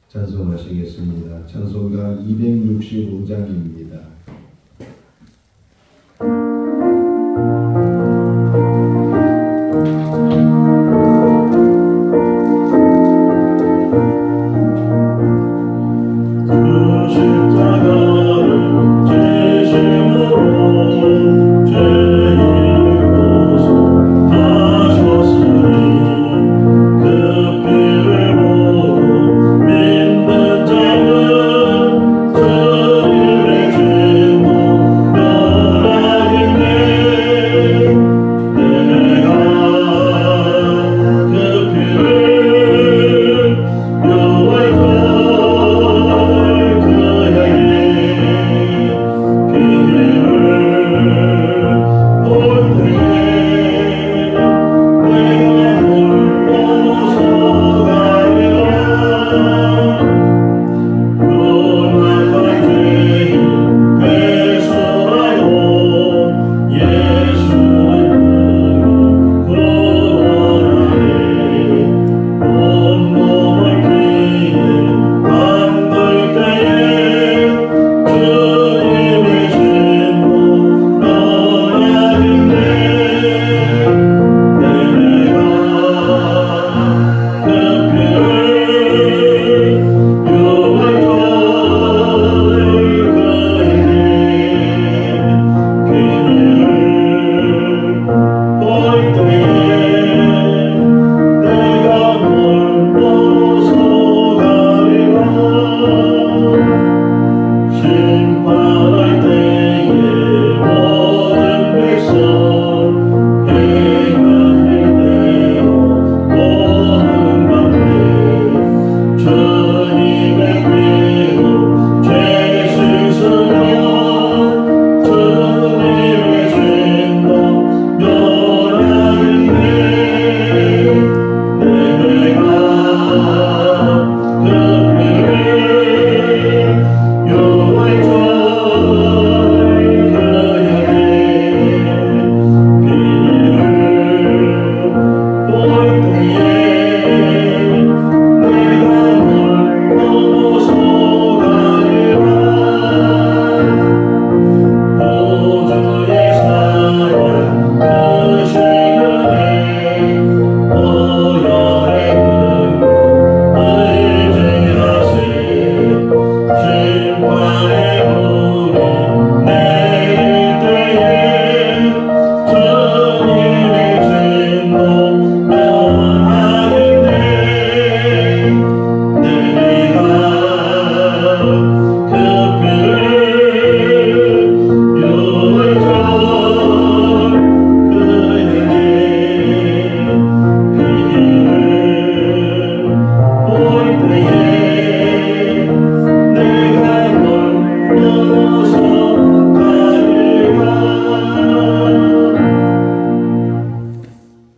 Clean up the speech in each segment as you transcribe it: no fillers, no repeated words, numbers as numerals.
찬송하시겠습니다. 찬송가 265장입니다.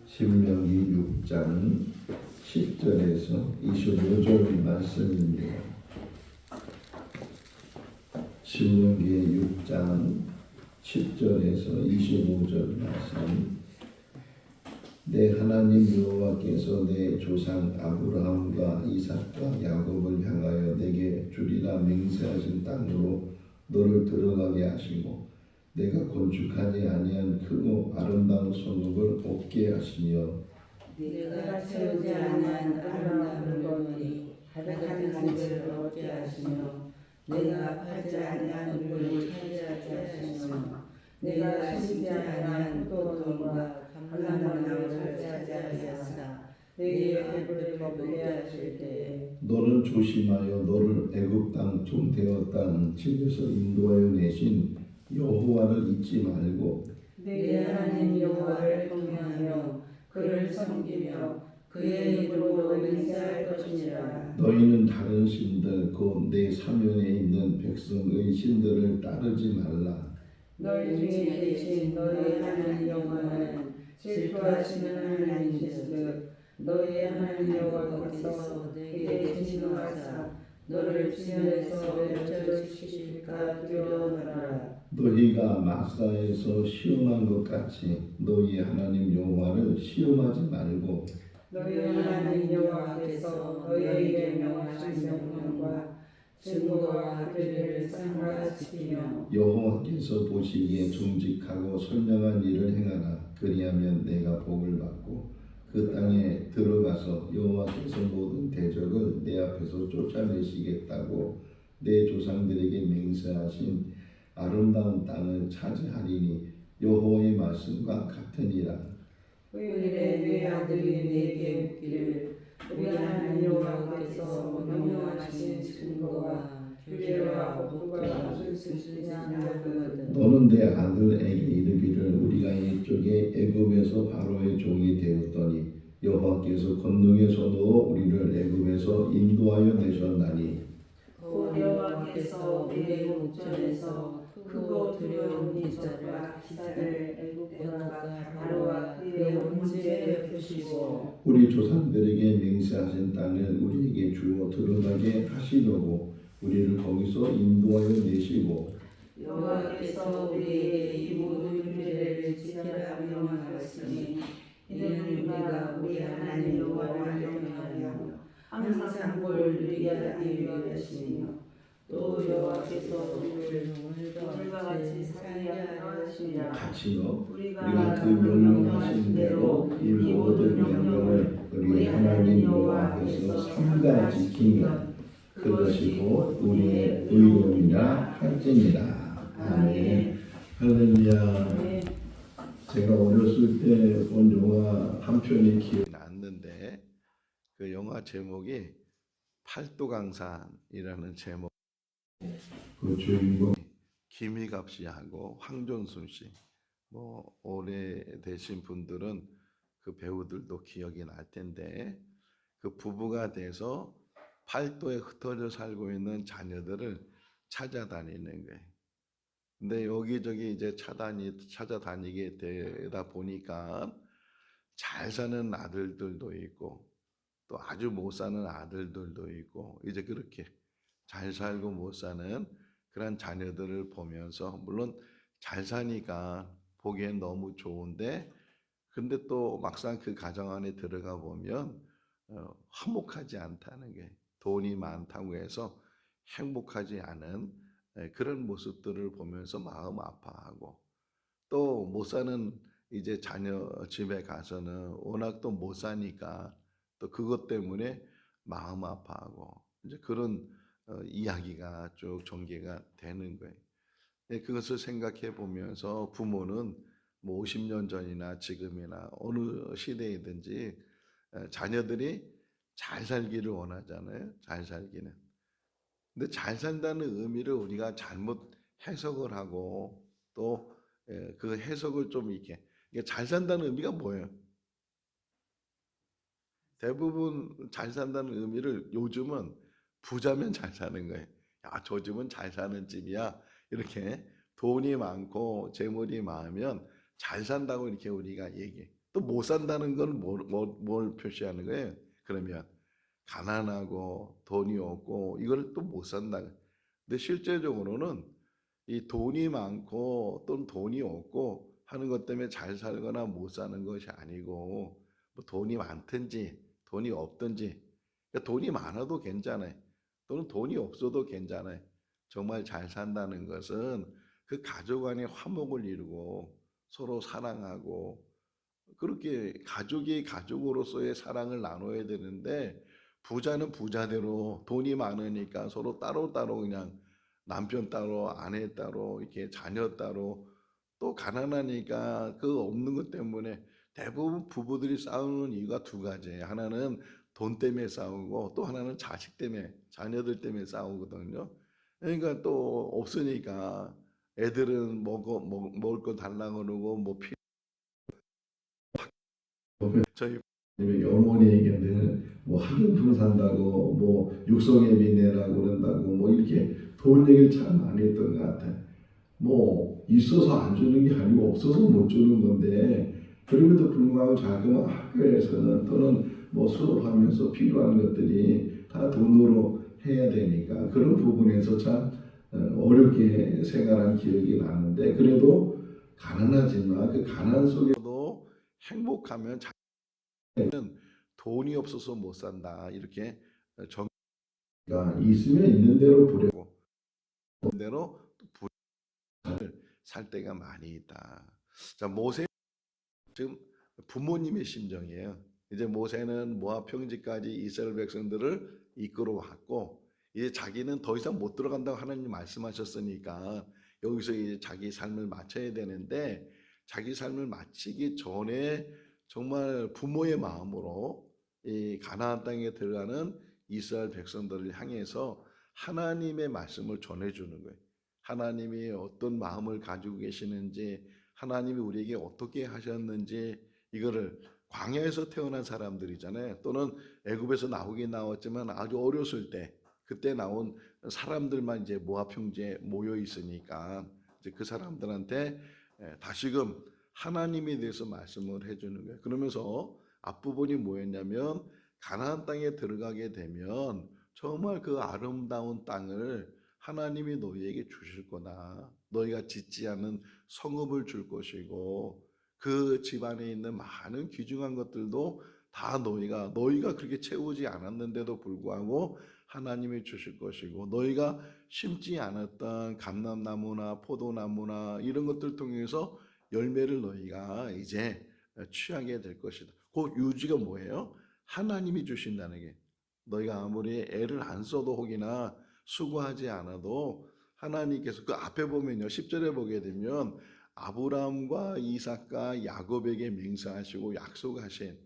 신명기 6장 10절에서 25절 말씀입니다. 신명기 6장 10절에서 25절 말씀. 내 하나님 여호와께서 내 조상 아브라함과 이삭과 야곱을 향하여 내게 주리라 맹세하신 땅으로 너를 들어가게 하시고 내가 건축하지 아니한 크고 아름다운 성읍을 얻게 하시며 내가 채우지 아니한 아름다운 건물이 가득한 집을 얻게 하시며 내가 파지 아니한 물을 차지하게 하시며 내가 심지 아니한 포도원과 감람나무를 차지하게 하사 내게 배불을 먹게 하실 때에 너는 조심하여 너를 애굽 땅 종되어 땅 집에서 인도하여 내신 여호와를 잊지 말고 내 하나님 여호와를 경외하며 그를 섬기며 그의 이름으로 맹세할 것이니라. 너희는 다른 신들 곧 내 사면에 있는 백성의 신들을 따르지 말라. 너희 중에 계신 너희 하나님 여호와는 질투하시는 하나님이시즉 너희 하나님 여호와께서 내게 진노하사 너를 지면에서 멸절시키실까 두려워하노라. 너희가 마사에서 시험한 것 같이 너희 하나님 여호와를 시험하지 말고 너희 하나님 여호와께서 너희에게 명하신 명령을 증거와 규례를 삼가 지키며 여호와께서 보시기에 정직하고 선량한 일을 행하라. 그리하면 내가 복을 받고 그 땅에 들어가서 여호와께서 모든 대적을 내 앞에서 쫓아내시겠다고 내 조상들에게 맹세하신 아름다운 땅을 차지하리니 여호와의 말씀과 같으니라. 후일에 네 아들이 내게 묻기를 우리 하나님 여호와께서 명령하신 증거와 규례와 법도가 무엇을 쓰시냐 하거든. 너는 내 아들에게 이르기를 우리가 이쪽에 애굽에서 바로의 종이 되었더니 여호와께서 권능의 손으로 우리를 애굽에서 인도하여 내셨나니 곧 여호와께서 우리의 목전에서 크고 두려운 기적과 기사를 애국과 바로와 그의 온 집에 베푸시고 우리 조상들에게 맹세하신 땅을 우리에게 주어 들어가게 하시려고 우리를 거기서 인도하여 내시고 여호와께서 우리에게 이 모든 규례를 지키라 명령하셨으니 이는 우리가 우리 하나님 여호와를 경외하며 항상 볼 누리게 하기 위하시며 또 여호와께서 우리를 오늘과 같이 살게 하려 하시니라. 같이요. 우리가 우리가 그 명령하신 대로 이 모든 명령을 우리 하나님 여호와께서 삼가 지키면 그것이 곧 우리의 의로움이라 할지니라. 아멘. 할렐루야. 제가 어렸을 때 본 영화 한 편이 기억이 났는데 그 영화 제목이 팔도강산이라는 제목. 그 주인공 김희갑 씨하고 황정순 씨. 뭐 오래되신 분들은 그 배우들도 기억이 날 텐데 그 부부가 돼서 팔도에 흩어져 살고 있는 자녀들을 찾아다니는 거예요. 근데 여기저기 이제 찾아다니게 되다 보니까 잘 사는 아들들도 있고 또 아주 못 사는 아들들도 있고 이제 그렇게 잘 살고 못 사는 그런 자녀들을 보면서 물론 잘 사니까 보기엔 너무 좋은데 근데 또 막상 그 가정 안에 들어가 보면 화목하지 않다는 게 돈이 많다고 해서 행복하지 않은 그런 모습들을 보면서 마음 아파하고 또 못 사는 이제 자녀 집에 가서는 워낙 또 못 사니까 또 그것 때문에 마음 아파하고 이제 그런 이야기가 쭉 전개가 되는 거예요. 그것을 생각해 보면서 부모는 뭐 50년 전이나 지금이나 어느 시대이든지 자녀들이 잘 살기를 원하잖아요. 잘 살기는. 근데 잘 산다는 의미를 우리가 잘못 해석을 하고 또 그 해석을 좀 이렇게 이게 잘 산다는 의미가 뭐예요? 대부분 잘 산다는 의미를 요즘은 부자면 잘 사는 거예요. 야, 저 집은 잘 사는 집이야. 이렇게 돈이 많고 재물이 많으면 잘 산다고 이렇게 우리가 얘기해. 또 못 산다는 건 뭘 표시하는 거예요? 그러면 가난하고 돈이 없고 이걸 또 못 산다. 근데 실제적으로는 이 돈이 많고 또는 돈이 없고 하는 것 때문에 잘 살거나 못 사는 것이 아니고 뭐 돈이 많든지 돈이 없든지 그러니까 돈이 많아도 괜찮아요. 또는 돈이 없어도 괜찮아요. 정말 잘 산다는 것은 그 가족 안에 화목을 이루고 서로 사랑하고 그렇게 가족이 가족으로서의 사랑을 나눠야 되는데 부자는 부자대로 돈이 많으니까 서로 따로따로 그냥 남편 따로 아내 따로 이렇게 자녀 따로 또 가난하니까 그 없는 것 때문에 대부분 부부들이 싸우는 이유가 두 가지예요. 하나는 돈 때문에 싸우고 또 하나는 자식 때문에 자녀들 때문에 싸우거든요. 그러니까 또 없으니까 애들은 먹을 거 달라고 그러고 뭐 저희 어머니에게는 뭐 학용품 산다고 뭐 육성예비 내라고 그런다고 뭐 이렇게 돈 얘기를 참 많이 했던 것 같아요. 뭐 있어서 안 주는 게 아니고 없어서 못 주는 건데 그럼에도 불구하고 자그마한 학교에서는 또는 뭐 수업하면서 필요한 것들이 다 돈으로 해야 되니까 그런 부분에서 참 어렵게 생활한 기억이 나는데 그래도 가난하지만 그 가난 속에서도 행복하면 돈이 없어서 못 산다 이렇게 정 그러니까 있으면 있는 대로 부려고 있는 대로 또 부를 살 때가 많이 있다. 자, 모세 지금 부모님의 심정이에요. 이제 모세는 모압 평지까지 이스라엘 백성들을 이끌어 왔고 이제 자기는 더 이상 못 들어간다고 하나님 말씀하셨으니까 여기서 이제 자기 삶을 마쳐야 되는데 자기 삶을 마치기 전에 정말 부모의 마음으로 이 가나안 땅에 들어가는 이스라엘 백성들을 향해서 하나님의 말씀을 전해주는 거예요. 하나님이 어떤 마음을 가지고 계시는지 하나님이 우리에게 어떻게 하셨는지 이거를 광야에서 태어난 사람들이잖아요. 또는 애굽에서 나오긴 나왔지만 아주 어렸을 때 그때 나온 사람들만 이제 모압 형제에 모여 있으니까 이제 그 사람들한테 다시금 하나님에 대해서 말씀을 해주는 거예요. 그러면서 앞부분이 뭐였냐면 가나안 땅에 들어가게 되면 정말 그 아름다운 땅을 하나님이 너희에게 주실 거다. 너희가 짓지 않은 성읍을 줄 것이고 그 집안에 있는 많은 귀중한 것들도 다 너희가 그렇게 채우지 않았는데도 불구하고 하나님이 주실 것이고 너희가 심지 않았던 감람나무나 포도나무나 이런 것들 통해서 열매를 너희가 이제 취하게 될 것이다. 그 유지가 뭐예요? 하나님이 주신다는 게 너희가 아무리 애를 안 써도 혹이나 수고하지 않아도 하나님께서 그 앞에 보면요 10절에 보게 되면 아브라함과 이삭과 야곱에게 맹세하시고 약속하신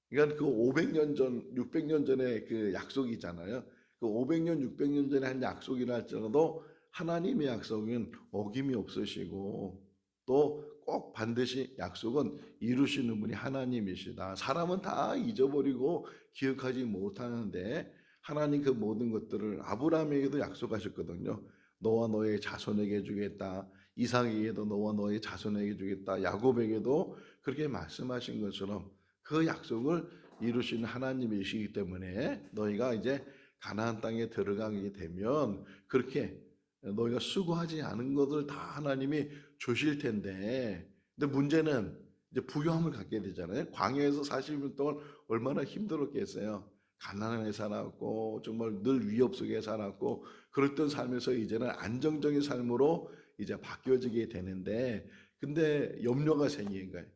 그러니까 그 500년 전 600년 전에 그 약속이잖아요. 그 500년 600년 전에 한 약속이라 할지라도 하나님의 약속은 어김이 없으시고 또 꼭 반드시 약속은 이루시는 분이 하나님이시다. 사람은 다 잊어버리고 기억하지 못하는데 하나님 그 모든 것들을 아브라함에게도 약속하셨거든요. 너와 너의 자손에게 주겠다. 이삭에게도 너와 너의 자손에게 주겠다. 야곱에게도 그렇게 말씀하신 것처럼 그 약속을 이루시는 하나님이시기 때문에 너희가 이제 가나안 땅에 들어가게 되면 그렇게 너희가 수고하지 않은 것을 다 하나님이 주실 텐데 근데 문제는 이제 부요함을 갖게 되잖아요. 광야에서 40년 동안 얼마나 힘들었겠어요. 가난하게 살았고 정말 늘 위협 속에 살았고 그랬던 삶에서 이제는 안정적인 삶으로 이제 바뀌어지게 되는데 근데 염려가 생긴 거예요.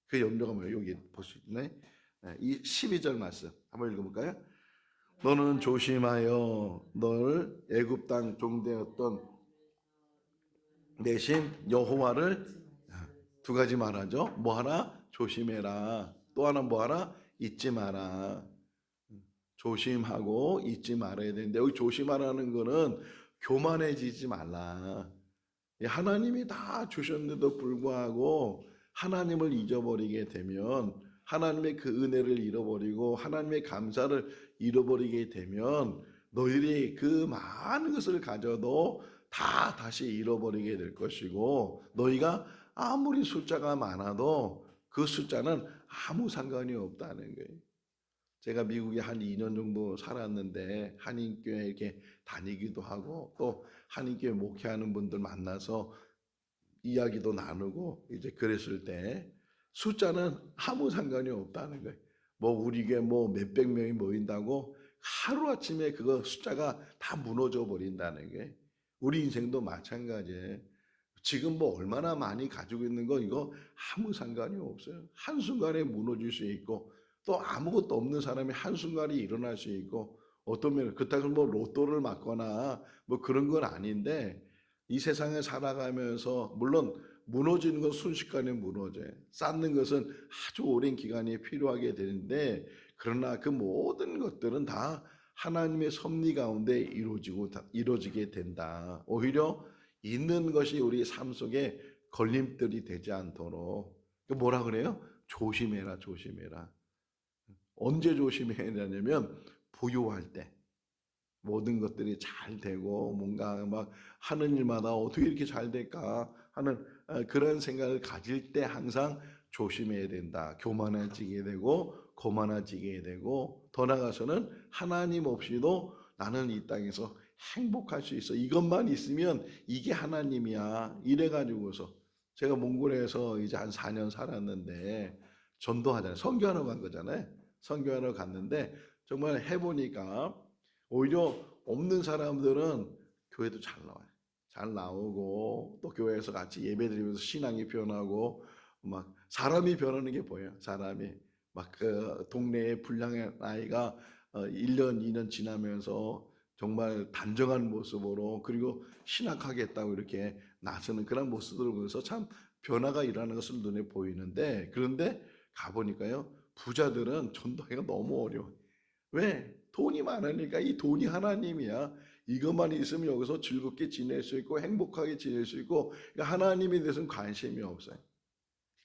그 염려가 뭐예요? 여기 보시네. 이 12절 말씀 한번 읽어볼까요? 너는 조심하여 널 애굽 땅 종되었던 내신 여호와를 두 가지 말하죠. 뭐 하나 조심해라. 또 하나 뭐 하나 잊지 마라. 조심하고 잊지 말아야 되는데 여기 조심하라는 거는 교만해지지 말라. 하나님이 다 주셨는데도 불구하고 하나님을 잊어버리게 되면 하나님의 그 은혜를 잃어버리고 하나님의 감사를 잃어버리게 되면 너희들이 그 많은 것을 가져도 다 다시 잃어버리게 될 것이고 너희가 아무리 숫자가 많아도 그 숫자는 아무 상관이 없다는 거예요. 제가 미국에 한 2년 정도 살았는데 한인교회 이렇게 다니기도 하고 또 한인교회 목회하는 분들 만나서 이야기도 나누고 이제 그랬을 때 숫자는 아무 상관이 없다는 거예요. 뭐 우리 교회 뭐 몇백 명이 모인다고 하루아침에 그거 숫자가 다 무너져 버린다는 게 우리 인생도 마찬가지예요. 지금 뭐 얼마나 많이 가지고 있는 거 이거 아무 상관이 없어요. 한순간에 무너질 수 있고 또 아무것도 없는 사람이 한순간에 일어날 수 있고 어떤 면은 그렇다고 뭐 로또를 맞거나 뭐 그런 건 아닌데 이 세상에 살아가면서 물론 무너지는 건 순식간에 무너져요. 쌓는 것은 아주 오랜 기간이 필요하게 되는데 그러나 그 모든 것들은 다 하나님의 섭리 가운데 이루어지게 된다. 오히려 있는 것이 우리 삶 속에 걸림돌이 되지 않도록 뭐라 그래요? 조심해라, 조심해라. 언제 조심해야 되냐면 부유할 때 모든 것들이 잘 되고 뭔가 막 하는 일마다 어떻게 이렇게 잘 될까 하는 그런 생각을 가질 때 항상 조심해야 된다. 교만해지게 되고 거만해지게 되고 더 나아가서는 하나님 없이도 나는 이 땅에서 행복할 수 있어. 이것만 있으면 이게 하나님이야. 이래가지고서 제가 몽골에서 이제 한 4년 살았는데 전도하잖아요. 선교하러 간 거잖아요. 선교하러 갔는데 정말 해보니까 오히려 없는 사람들은 교회도 잘 나와요. 잘 나오고 또 교회에서 같이 예배드리면서 신앙이 변하고 막 사람이 변하는 게 보여요. 사람이 막 그 동네에 불량한 아이가 1년, 2년 지나면서 정말 단정한 모습으로 그리고 신학하겠다고 이렇게 나서는 그런 모습들을 보면서 참 변화가 일어나는 것을 눈에 보이는데 그런데 가보니까요. 부자들은 전도하기가 너무 어려워. 왜? 돈이 많으니까 이 돈이 하나님이야. 이것만 있으면 여기서 즐겁게 지낼 수 있고 행복하게 지낼 수 있고 그러니까 하나님에 대해서는 관심이 없어요.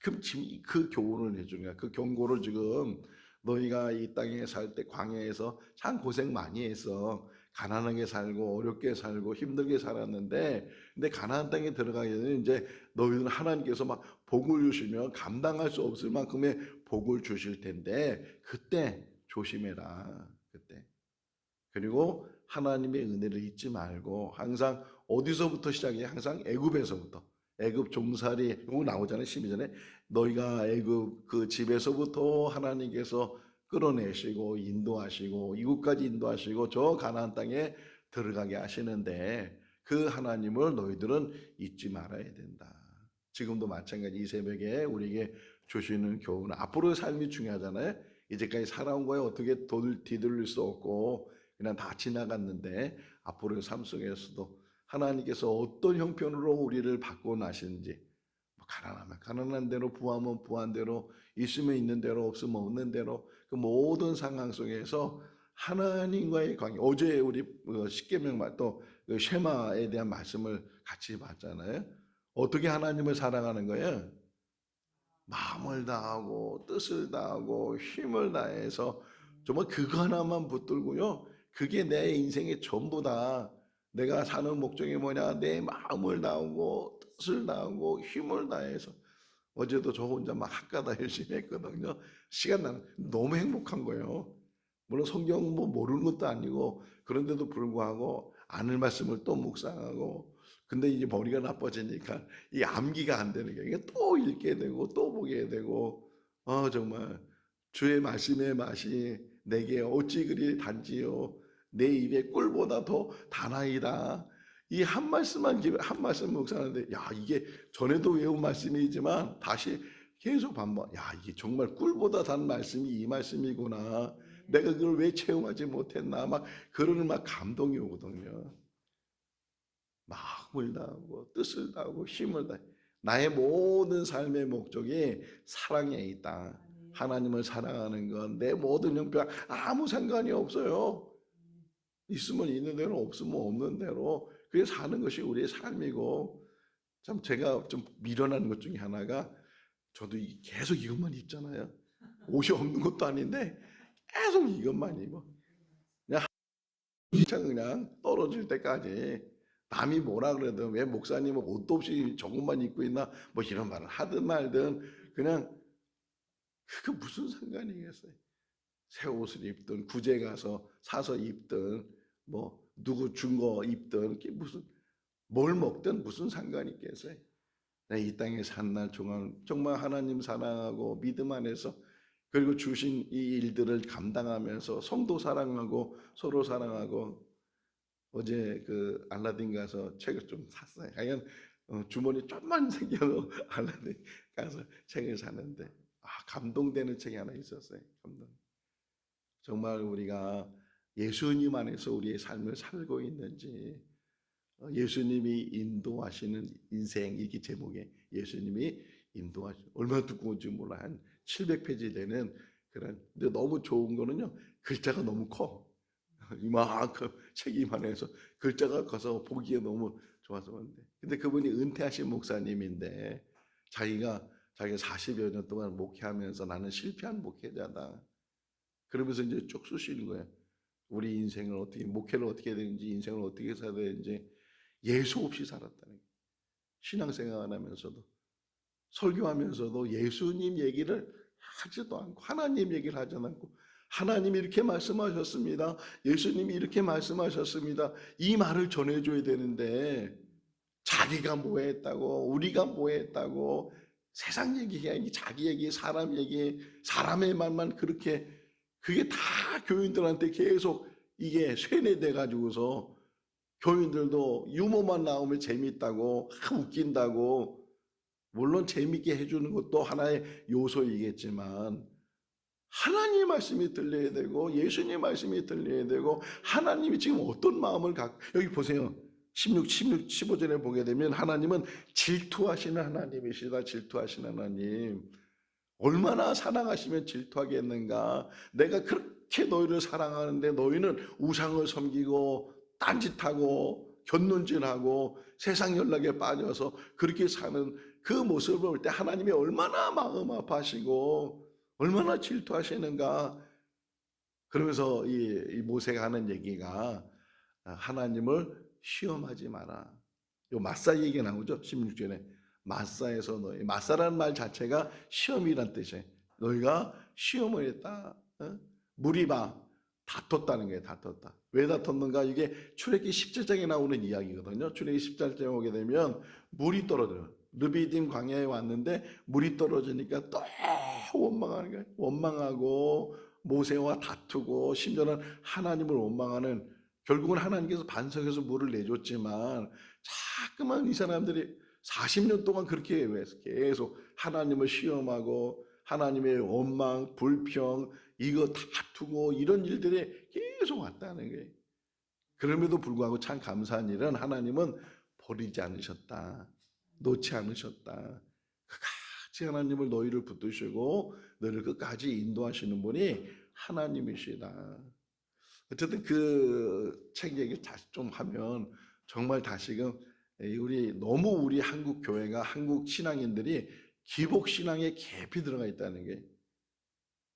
그럼 지금 그 교훈을 해준 거야. 그 경고를 지금 너희가 이 땅에 살 때 광야에서 참 고생 많이 했어. 가난하게 살고 어렵게 살고 힘들게 살았는데 근데 가나안 땅에 들어가게 되면 이제 너희는 하나님께서 막 복을 주시면 감당할 수 없을 만큼의 복을 주실 텐데 그때 조심해라. 그때. 그리고 하나님의 은혜를 잊지 말고 항상 어디서부터 시작해? 항상 애굽에서부터. 애굽 종살이 이거 나오잖아요. 12절에 너희가 애굽 그 집에서부터 하나님께서 끌어내시고 인도하시고 이곳까지 인도하시고 저 가나안 땅에 들어가게 하시는데 그 하나님을 너희들은 잊지 말아야 된다. 지금도 마찬가지 이 새벽에 우리에게 주시는 교훈 앞으로의 삶이 중요하잖아요. 이제까지 살아온 거에 어떻게 뒤돌릴 수 없고 그냥 다 지나갔는데 앞으로의 삶 속에서도 하나님께서 어떤 형편으로 우리를 바꿔나시는지 가난하면 가난한 대로 부하면 부한 대로 있으면 있는 대로 없으면 없는 대로 그 모든 상황 속에서 하나님과의 관계 어제 우리 십계명 또 쉐마에 대한 말씀을 같이 봤잖아요. 어떻게 하나님을 사랑하는 거예요? 마음을 다하고 뜻을 다하고 힘을 다해서 정말 그거 하나만 붙들고요. 그게 내 인생의 전부다. 내가 사는 목적이 뭐냐? 내 마음을 다하고 뜻을 다하고 힘을 다해서 어제도 저 혼자 막 학가다 열심히 했거든요. 시간 나는 너무 행복한 거예요. 물론 성경 뭐 모르는 것도 아니고 그런데도 불구하고 아는 말씀을 또 묵상하고 근데 이제 머리가 나빠지니까 이 암기가 안 되는 게 이게 또 읽게 되고 또 보게 되고 정말 주의 말씀의 맛이 내게 어찌 그리 단지요 내 입에 꿀보다 더 다나이다. 이 한 말씀만 한 말씀 묵상하는데 야 이게 전에도 외운 말씀이지만 다시 계속 반복. 야 이게 정말 꿀보다 단 말씀이 이 말씀이구나. 내가 그걸 왜 체험하지 못했나 막 그러는 막 감동이 오거든요. 마음을 다하고 뜻을 다하고 힘을 다해 나의 모든 삶의 목적이 사랑에 있다. 하나님을 사랑하는 건 내 모든 형편 아무 상관이 없어요. 있으면 있는 대로 없으면 없는 대로 그게 사는 것이 우리의 삶이고 참 제가 좀 미련한 것 중에 하나가 저도 계속 이것만 입잖아요. 옷이 없는 것도 아닌데 계속 이것만 입어. 그냥 그냥 떨어질 때까지 남이 뭐라 그래도 왜 목사님은 옷도 없이 저것만 입고 있나 뭐 이런 말을 하든 말든 그냥 그게 무슨 상관이겠어요. 새 옷을 입든 구제 가서 사서 입든 뭐 누구 준 거 입든 그게 무슨 뭘 먹든 무슨 상관이 있겠어요. 이 땅에 산 날 정말 하나님 사랑하고 믿음 안에서 그리고 주신 이 일들을 감당하면서 성도 사랑하고 서로 사랑하고 어제 그 알라딘 가서 책을 좀 샀어요. 하여간 주머니 좀만 생겨도 알라딘 가서 책을 샀는데 감동되는 책이 하나 있었어요. 감동. 정말 우리가 예수님 안에서 우리의 삶을 살고 있는지 예수님이 인도하시는 인생 이게 제목에 예수님이 인도하시 얼마나 두꺼운지 몰라 한 700페이지 되는 그런 근데 너무 좋은 거는요 글자가 너무 커 이만큼 책이 이만해서 글자가 커서 보기에 너무 좋아서 그런데 근데 그분이 은퇴하신 목사님인데 자기가 40여 년 동안 목회하면서 나는 실패한 목회자다 그러면서 이제 쭉 쓰시는 거예요. 우리 인생을 어떻게 목회를 어떻게 해야 되는지 인생을 어떻게 살아야 되는지 예수 없이 살았다는 거예요. 신앙생활 안 하면서도 설교하면서도 예수님 얘기를 하지도 않고 하나님 얘기를 하지 않고 하나님이 이렇게 말씀하셨습니다. 예수님이 이렇게 말씀하셨습니다. 이 말을 전해줘야 되는데 자기가 뭐 했다고 우리가 뭐 했다고 세상 얘기가 아니고 자기 얘기 사람 얘기 사람의 말만 그렇게 그게 다 교인들한테 계속 이게 쇠뇌돼 가지고서 교인들도 유머만 나오면 재밌다고 웃긴다고, 물론 재밌게 해주는 것도 하나의 요소이겠지만 하나님 말씀이 들려야 되고 예수님 말씀이 들려야 되고, 하나님이 지금 어떤 마음을 갖고, 여기 보세요. 15절에 보게 되면 하나님은 질투하시는 하나님이시다. 질투하시는 하나님. 얼마나 사랑하시면 질투하겠는가. 내가 그렇게 너희를 사랑하는데 너희는 우상을 섬기고 딴짓하고 곁눈질하고 세상 연락에 빠져서 그렇게 사는 그 모습을 볼 때 하나님이 얼마나 마음 아파하시고 얼마나 질투하시는가. 그러면서 이 모세가 하는 얘기가 하나님을 시험하지 마라. 요 마사 얘기가 나오죠. 16절에 마사에서 너희, 마사라는 말 자체가 시험이란 뜻이에요. 너희가 시험을 했다. 무리바, 다퉜다는 거예요. 다퉜다. 왜 다퉜는가? 이게 출애굽기 17장에 나오는 이야기거든요. 출애굽기 17장에 오게 되면 물이 떨어져요. 르비딤 광야에 왔는데 물이 떨어지니까 또 원망하는 거예요. 원망하고 모세와 다투고 심지어는 하나님을 원망하는, 결국은 하나님께서 반석에서 물을 내줬지만 자꾸만 이 사람들이 40년 동안 그렇게 계속 하나님을 시험하고 하나님의 원망, 불평, 이거 다투고 이런 일들이 계속 왔다는 거예요. 그럼에도 불구하고 참 감사한 일은 하나님은 버리지 않으셨다. 놓지 않으셨다. 끝까지 하나님을 너희를 붙드시고 너희를 끝까지 인도하시는 분이 하나님이시다. 어쨌든 그 책 얘기를 다시 좀 하면 정말 다시금 우리 한국 교회가, 한국 신앙인들이 기복 신앙에 깊이 들어가 있다는 게,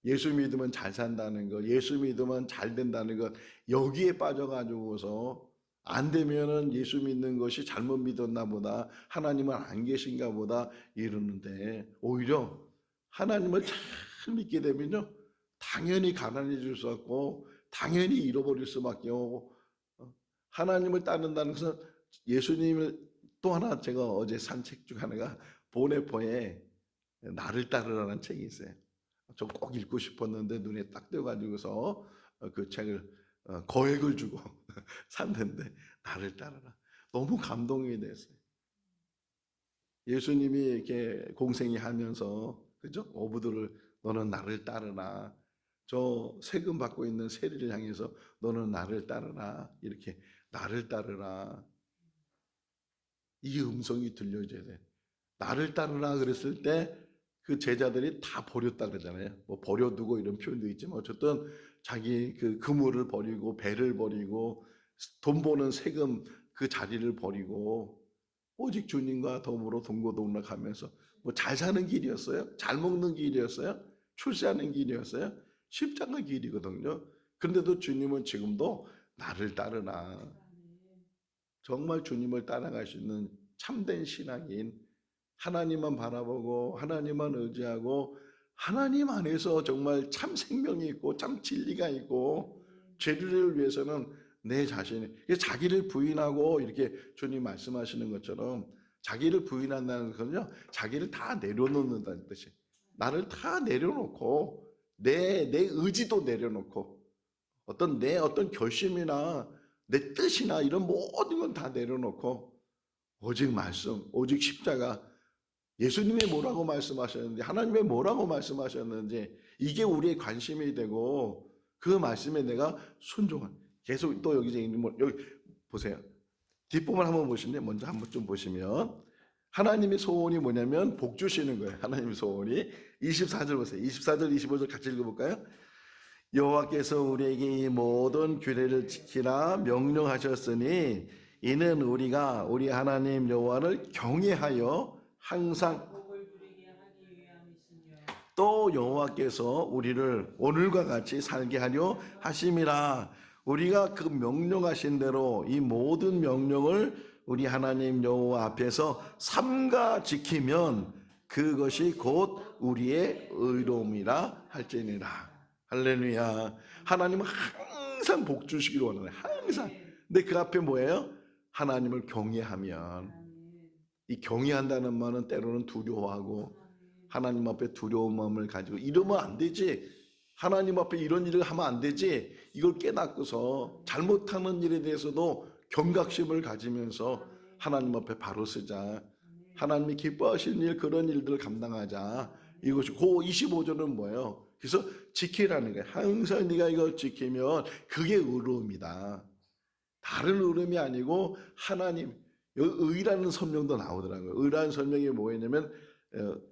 예수 믿으면 잘 산다는 거, 예수 믿으면 잘 된다는 것, 여기에 빠져가지고서 안 되면은 예수 믿는 것이 잘못 믿었나 보다, 하나님은 안 계신가 보다 이러는데, 오히려 하나님을 잘 믿게 되면요 당연히 가난해질 수 없고 당연히 잃어버릴 수밖에 없고, 하나님을 따른다는 것은 예수님을, 또 하나 제가 어제 산 책 중 하나가 보네포의 나를 따르라는 책이 있어요. 좀 꼭 읽고 싶었는데 눈에 딱 띄어가지고서 그 책을 거액을 주고 샀는데, 나를 따르라. 너무 감동이 됐어요. 예수님이 이렇게 공생이 하면서, 그죠? 어부들을 너는 나를 따르라. 저 세금 받고 있는 세리를 향해서 너는 나를 따르라. 이렇게 나를 따르라. 이 음성이 들려줘야 돼. 나를 따르라 그랬을 때 그 제자들이 다 버렸다 그러잖아요. 뭐 버려두고 이런 표현도 있지만 어쨌든 자기 그 그물을 버리고 배를 버리고 돈 버는 세금 그 자리를 버리고 오직 주님과 더불어 동고동락하면서, 뭐 잘 사는 길이었어요? 잘 먹는 길이었어요? 출세하는 길이었어요? 십자가 길이거든요. 그런데도 주님은 지금도 나를 따르라. 정말 주님을 따라갈 수 있는 참된 신앙인, 하나님만 바라보고 하나님만 의지하고 하나님 안에서 정말 참 생명이 있고 참 진리가 있고, 죄를 위해서는 내 자신이, 자기를 부인하고 이렇게 주님 말씀하시는 것처럼 자기를 부인한다는 것은요 자기를 다 내려놓는다는 뜻이, 나를 다 내려놓고 내 의지도 내려놓고 내 어떤 결심이나 내 뜻이나 이런 모든 건 다 내려놓고 오직 말씀, 오직 십자가, 예수님이 뭐라고 말씀하셨는지, 하나님이 뭐라고 말씀하셨는지, 이게 우리의 관심이 되고 그 말씀에 내가 순종한, 계속 또 여기 보세요. 뒷부분 한번 보시는데, 먼저 한번 좀 보시면 하나님의 소원이 뭐냐면 복 주시는 거예요. 하나님의 소원이 24절 보세요. 24절 25절 같이 읽어볼까요? 여호와께서 우리에게 이 모든 규례를 지키라 명령하셨으니 이는 우리가 우리 하나님 여호와를 경외하여 항상 또 여호와께서 우리를 오늘과 같이 살게 하려 하심이라. 우리가 그 명령하신 대로 이 모든 명령을 우리 하나님 여호와 앞에서 삼가 지키면 그것이 곧 우리의 의로움이라 할지니라. 할렐루야. 하나님은 항상 복 주시기를 원하네. 항상. 근데 그 앞에 뭐예요? 하나님을 경외하면. 이 경외한다는 말은 때로는 두려워하고 하나님 앞에 두려운 마음을 가지고 이러면 안 되지. 하나님 앞에 이런 일을 하면 안 되지. 이걸 깨닫고서 잘못하는 일에 대해서도 경각심을 가지면서 하나님 앞에 바로 쓰자. 하나님이 기뻐하시는 일, 그런 일들을 감당하자. 이것이 그 25절은 뭐예요? 그래서 지키라는 거예요. 항상 네가 이걸 지키면 그게 의로움이다. 다른 의로움이 아니고 하나님, 의라는 설명도 나오더라고요. 의라는 설명이 뭐였냐면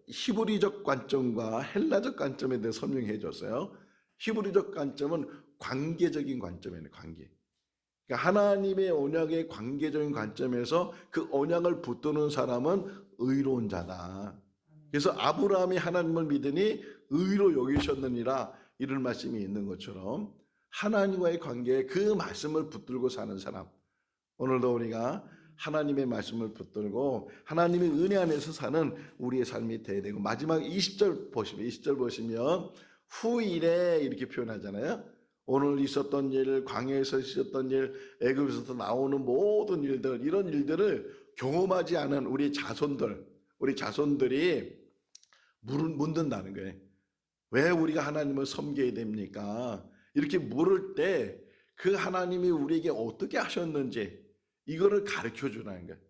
히브리적 관점과 헬라적 관점에 대해 설명해 줬어요. 히브리적 관점은 관계적인 관점이에요. 관계. 그러니까 하나님의 언약의 관계적인 관점에서 그 언약을 붙드는 사람은 의로운 자다. 그래서 아브라함이 하나님을 믿으니 의로 여기셨느니라, 이런 말씀이 있는 것처럼 하나님과의 관계에 그 말씀을 붙들고 사는 사람, 오늘도 우리가 하나님의 말씀을 붙들고 하나님의 은혜 안에서 사는 우리의 삶이 돼야 되고, 마지막 20절 보시면 후일에 이렇게 표현하잖아요. 오늘 있었던 일, 광야에서 있었던 일, 애굽에서 나오는 모든 일들, 이런 일들을 경험하지 않은 우리 자손들이 묻는다는 거예요. 왜 우리가 하나님을 섬겨야 됩니까? 이렇게 물을 때 그 하나님이 우리에게 어떻게 하셨는지 이거를 가르쳐 주라는 거예요.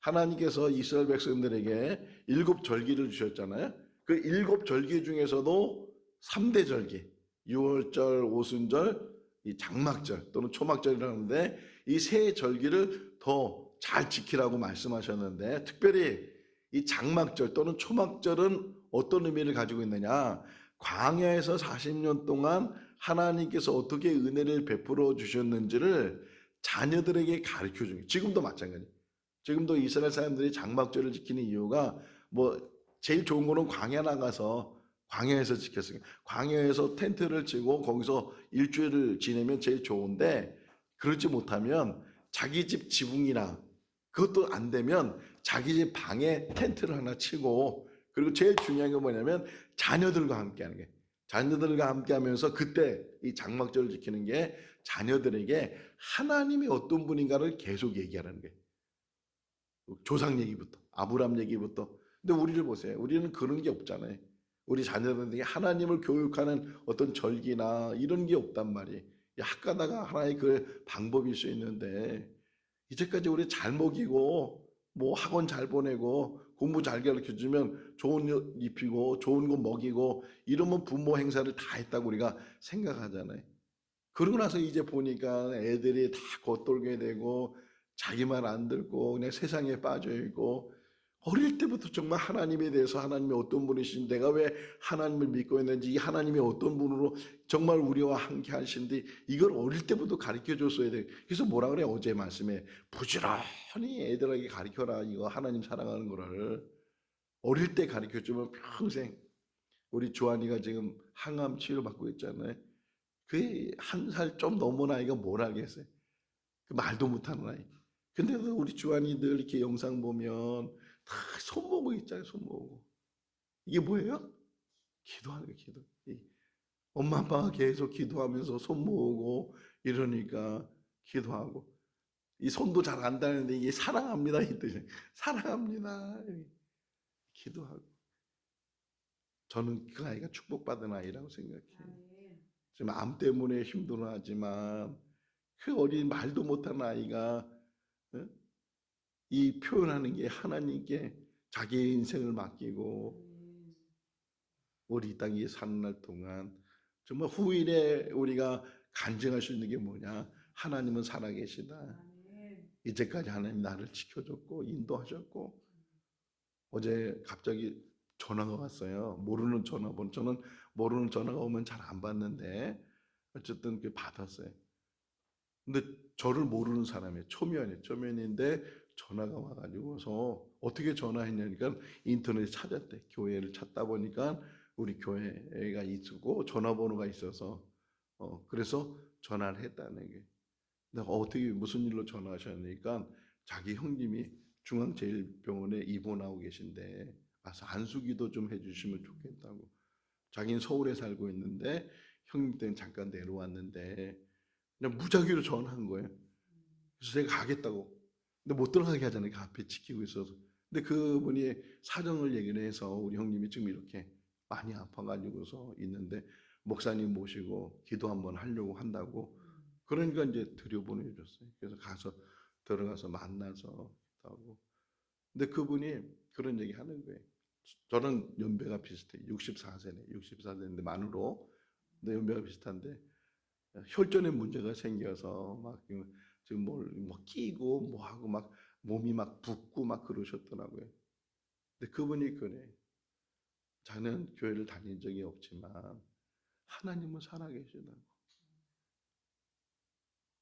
하나님께서 이스라엘 백성들에게 7절기를 주셨잖아요. 그 7절기 중에서도 3대 절기, 유월절, 오순절, 이 장막절 또는 초막절이라는데, 이 세 절기를 더 잘 지키라고 말씀하셨는데, 특별히 이 장막절 또는 초막절은 어떤 의미를 가지고 있느냐? 광야에서 40년 동안 하나님께서 어떻게 은혜를 베풀어 주셨는지를 자녀들에게 가르쳐 주는 거예요. 지금도 마찬가지. 지금도 이스라엘 사람들이 장막절을 지키는 이유가 뭐 제일 좋은 거는 광야 나가서 광야에서 지켰어요. 광야에서 텐트를 치고 거기서 일주일을 지내면 제일 좋은데, 그러지 못하면 자기 집 지붕이나 그것도 안 되면 자기 집 방에 텐트를 하나 치고, 그리고 제일 중요한 게 뭐냐면 자녀들과 함께 하는 게, 자녀들과 함께 하면서 그때 이 장막절을 지키는 게 자녀들에게 하나님이 어떤 분인가를 계속 얘기하는 거예요. 조상 얘기부터, 아브람 얘기부터. 근데 우리를 보세요. 우리는 그런 게 없잖아요. 우리 자녀들에게 하나님을 교육하는 어떤 절기나 이런 게 없단 말이에요. 학가다가 하나의 그 방법일 수 있는데, 이제까지 우리 잘 먹이고 뭐 학원 잘 보내고 공부 잘 가르쳐주면 좋은 옷 입히고 좋은 거 먹이고 이러면 부모 행사를 다 했다고 우리가 생각하잖아요. 그러고 나서 이제 보니까 애들이 다 겉돌게 되고 자기 말 안 듣고 그냥 세상에 빠져 있고, 어릴 때부터 정말 하나님에 대해서, 하나님이 어떤 분이신, 내가 왜 하나님을 믿고 있는지, 이 하나님이 어떤 분으로 정말 우리와 함께 하신지 이걸 어릴 때부터 가르쳐 줬어야 돼. 그래서 뭐라 그래, 어제 말씀에 부지런히 애들에게 가르쳐라, 이거 하나님 사랑하는 거를 어릴 때 가르쳐 주면 평생. 우리 주한이가 지금 항암 치료 받고 있잖아요. 그 1살 좀 넘은 아이가 뭘 알겠어요. 그 말도 못하는 아이. 근데도 우리 주한이들 이렇게 영상 보면 다 손모으고 있잖아요. 손모으고. 이게 뭐예요? 기도하는 거예요. 기도. 엄마 아빠가 계속 기도하면서 손모으고 이러니까 기도하고, 이 손도 잘 안 닿는데 이게 사랑합니다 이 뜻이에요. 사랑합니다. 기도하고. 저는 그 아이가 축복받은 아이라고 생각해요. 지금 암 때문에 힘들어하지만 그 어린 말도 못하는 아이가 이 표현하는 게 하나님께 자기의 인생을 맡기고 우리 이 땅에 사는 날 동안 정말 후일에 우리가 간증할 수 있는 게 뭐냐? 하나님은 살아계시다. 이제까지 하나님 나를 지켜줬고 인도하셨고. 어제 갑자기 전화가 왔어요. 모르는 전화번. 저는 모르는 전화가 오면 잘 안 받는데 어쨌든 그 받았어요. 근데 저를 모르는 사람이에요. 초면인데 전화가 와가지고서 어떻게 전화했냐니까 인터넷에 찾았대. 교회를 찾다 보니까 우리 교회가 있고 전화번호가 있어서 그래서 전화를 했다는 게. 근데 어떻게 무슨 일로 전화하셨냐니까 자기 형님이 중앙제일병원에 입원하고 계신데 와서 안수기도 좀 해주시면 좋겠다고. 자기는 서울에 살고 있는데 형님 때문에 잠깐 내려왔는데 그냥 무작위로 전화한 거예요. 그래서 제가 가겠다고. 근데 못 들어가게 하잖아요. 그 앞에 지키고 있어서. 근데 그분이 사정을 얘기를 해서 우리 형님이 지금 이렇게 많이 아파가지고서 있는데 목사님 모시고 기도 한번 하려고 한다고. 그러니까 이제 들여보내줬어요. 그래서 들어가서 만나서 하고. 근데 그분이 그런 얘기 하는 거예요. 저는 연배가 비슷해. 64세네. 64세인데 만으로. 근데 연배가 비슷한데 혈전에 문제가 생겨서 막 지금 뭐 끼고 뭐 하고 막 몸이 막 붓고 막 그러셨더라고요. 근데 그분이 그래. 자는 교회를 다닌 적이 없지만 하나님은 살아계시다고.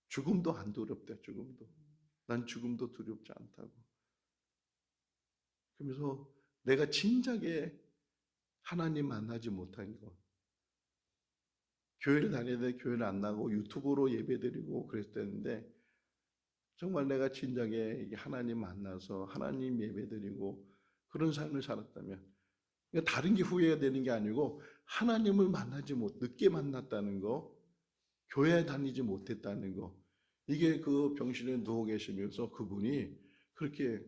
죽음도 안 두렵대. 죽음도. 난 죽음도 두렵지 않다고. 그러면서 내가 진작에 하나님 만나지 못한 거. 교회를 다니는데 교회를 안 나고 유튜브로 예배드리고 그랬었는데 정말 내가 진작에 하나님 만나서 하나님 예배드리고 그런 삶을 살았다면 그러니까 다른 게 후회가 되는 게 아니고 하나님을 늦게 만났다는 거, 교회에 다니지 못했다는 거, 이게 그 병실에 누워 계시면서 그분이 그렇게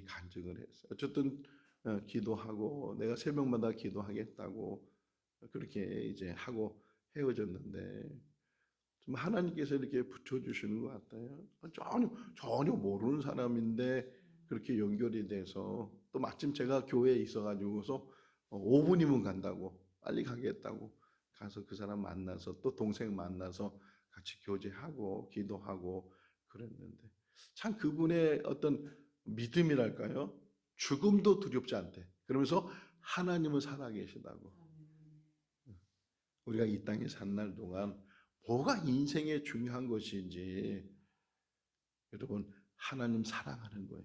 간증을 했어요. 어쨌든 기도하고 내가 새벽마다 기도하겠다고 그렇게 이제 하고 헤어졌는데 좀 하나님께서 이렇게 붙여주시는 것 같아요. 전혀 모르는 사람인데 그렇게 연결이 돼서 또 마침 제가 교회에 있어가지고서 5분이면 간다고 빨리 가겠다고 가서 그 사람 만나서 또 동생 만나서 같이 교제하고 기도하고 그랬는데 참 그분의 어떤 믿음이랄까요? 죽음도 두렵지 않대. 그러면서 하나님은 살아계시다고. 우리가 이 땅에 산 날 동안 뭐가 인생에 중요한 것인지 여러분 하나님 사랑하는 거예요.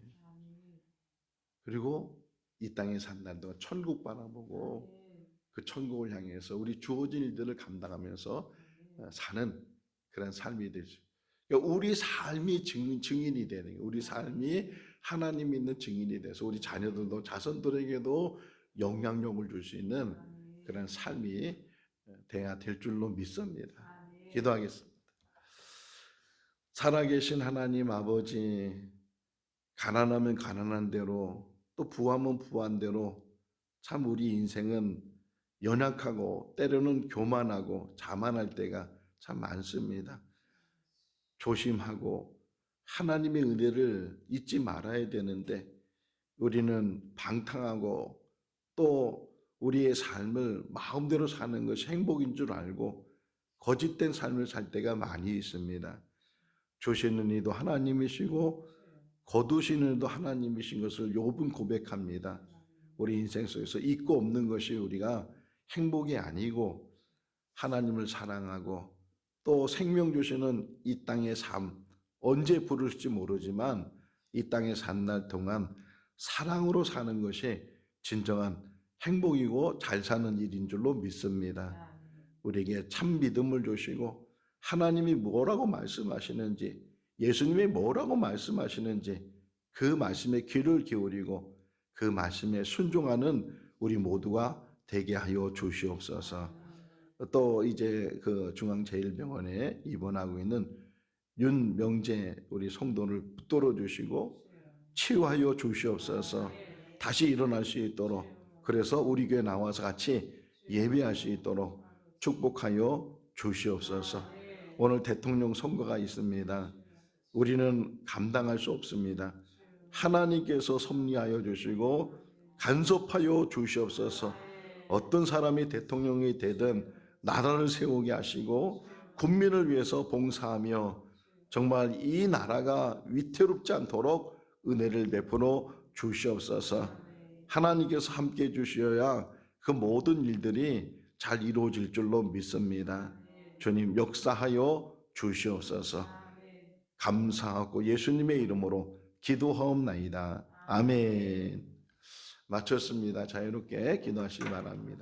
그리고 이 땅에 산 날 동안 천국 바라보고 그 천국을 향해서 우리 주어진 일들을 감당하면서 사는 그런 삶이 되죠. 그러니까 우리 삶이 증인이 되는 거예요. 우리 삶이 하나님 있는 증인이 돼서 우리 자녀들도 자손들에게도 영향력을 줄 수 있는 그런 삶이 돼야 될 줄로 믿습니다. 기도하겠습니다. 살아계신 하나님 아버지, 가난하면 가난한 대로 또 부하면 부한 대로 참 우리 인생은 연약하고 때로는 교만하고 자만할 때가 참 많습니다. 조심하고 하나님의 은혜를 잊지 말아야 되는데 우리는 방탕하고 또 우리의 삶을 마음대로 사는 것이 행복인 줄 알고 거짓된 삶을 살 때가 많이 있습니다. 주시는 이도 하나님이시고 거두시는 이도 하나님이신 것을 욥은 고백합니다. 우리 인생 속에서 있고 없는 것이 우리가 행복이 아니고 하나님을 사랑하고 또 생명 주시는 이 땅의 삶 언제 부를지 모르지만 이 땅에 산 날 동안 사랑으로 사는 것이 진정한 행복이고 잘 사는 일인 줄로 믿습니다. 우리에게 참 믿음을 주시고 하나님이 뭐라고 말씀하시는지 예수님이 뭐라고 말씀하시는지 그 말씀에 귀를 기울이고 그 말씀에 순종하는 우리 모두가 되게 하여 주시옵소서. 또 이제 그 중앙제일병원에 입원하고 있는 윤명재 우리 성도를 붙들어 주시고 치유하여 주시옵소서. 다시 일어날 수 있도록 그래서 우리 교회 나와서 같이 예배할 수 있도록 축복하여 주시옵소서. 오늘 대통령 선거가 있습니다. 우리는 감당할 수 없습니다. 하나님께서 섭리하여 주시고 간섭하여 주시옵소서. 어떤 사람이 대통령이 되든 나라를 세우게 하시고 국민을 위해서 봉사하며 정말 이 나라가 위태롭지 않도록 은혜를 베풀어 주시옵소서. 하나님께서 함께 주시어야 그 모든 일들이 잘 이루어질 줄로 믿습니다. 주님 역사하여 주시옵소서. 감사하고 예수님의 이름으로 기도하옵나이다. 아멘. 마쳤습니다. 자유롭게 기도하시기 바랍니다.